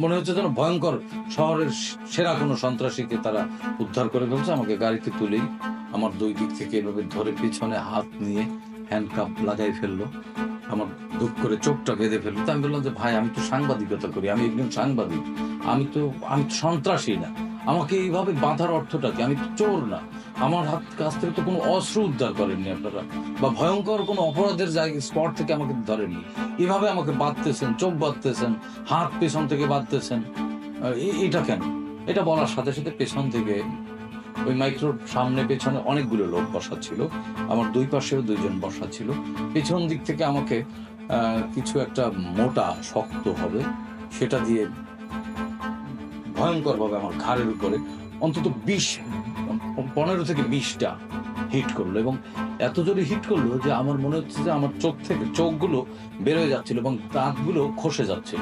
মনে হচ্ছে যেন ভয়ঙ্কর শহরের সেরা কোনো সন্ত্রাসীকে তারা উদ্ধার করে ফেলছে। আমাকে গাড়িতে তুলেই আমার দুই দিক থেকে এভাবে ধরে পিছনে হাত নিয়ে হ্যান্ডকাপ লাগাই ফেললো, আমার দুঃখ করে চোখটা বেঁধে ফেললো। তো আমি বললাম যে ভাই, আমি তো সাংবাদিকতা করি, আমি একজন সাংবাদিক, আমি তো সন্ত্রাসী না, আমাকে এইভাবে বাঁধার অর্থটা কি? আমি তো চোর না, আমার কাছ থেকে তো কোনো অস্ত্র উদ্ধার করেননি আপনারা, বা ভয়ঙ্কর কোনো অপরাধের জায়গা স্পট থেকে আমাকে ধরেননি। এভাবে আমাকে বাঁধতেছেন, চোখ বাঁধতেছেন, হাত পেছন থেকে বাঁধতেছেন, এটা কেন? এটা বলার সাথে সাথে পেছন থেকে ওই মাইক্রোর সামনে পেছনে অনেকগুলো লোক বসা ছিল, আমার দুই পাশেও দুইজন বসা ছিল। পেছন দিক থেকে আমাকে কিছু একটা মোটা শক্ত হবে সেটা দিয়ে ভয়ঙ্কর ভাবে আমার ঘাড়ের উপরে অন্তত 15 থেকে 20টা হিট করলো, এবং এত জোরে হিট করলো যে আমার মনে হচ্ছে যে আমার চোখ থেকে চোখগুলো বের হয়ে যাচ্ছিল এবং দাঁতগুলো খসে যাচ্ছিল।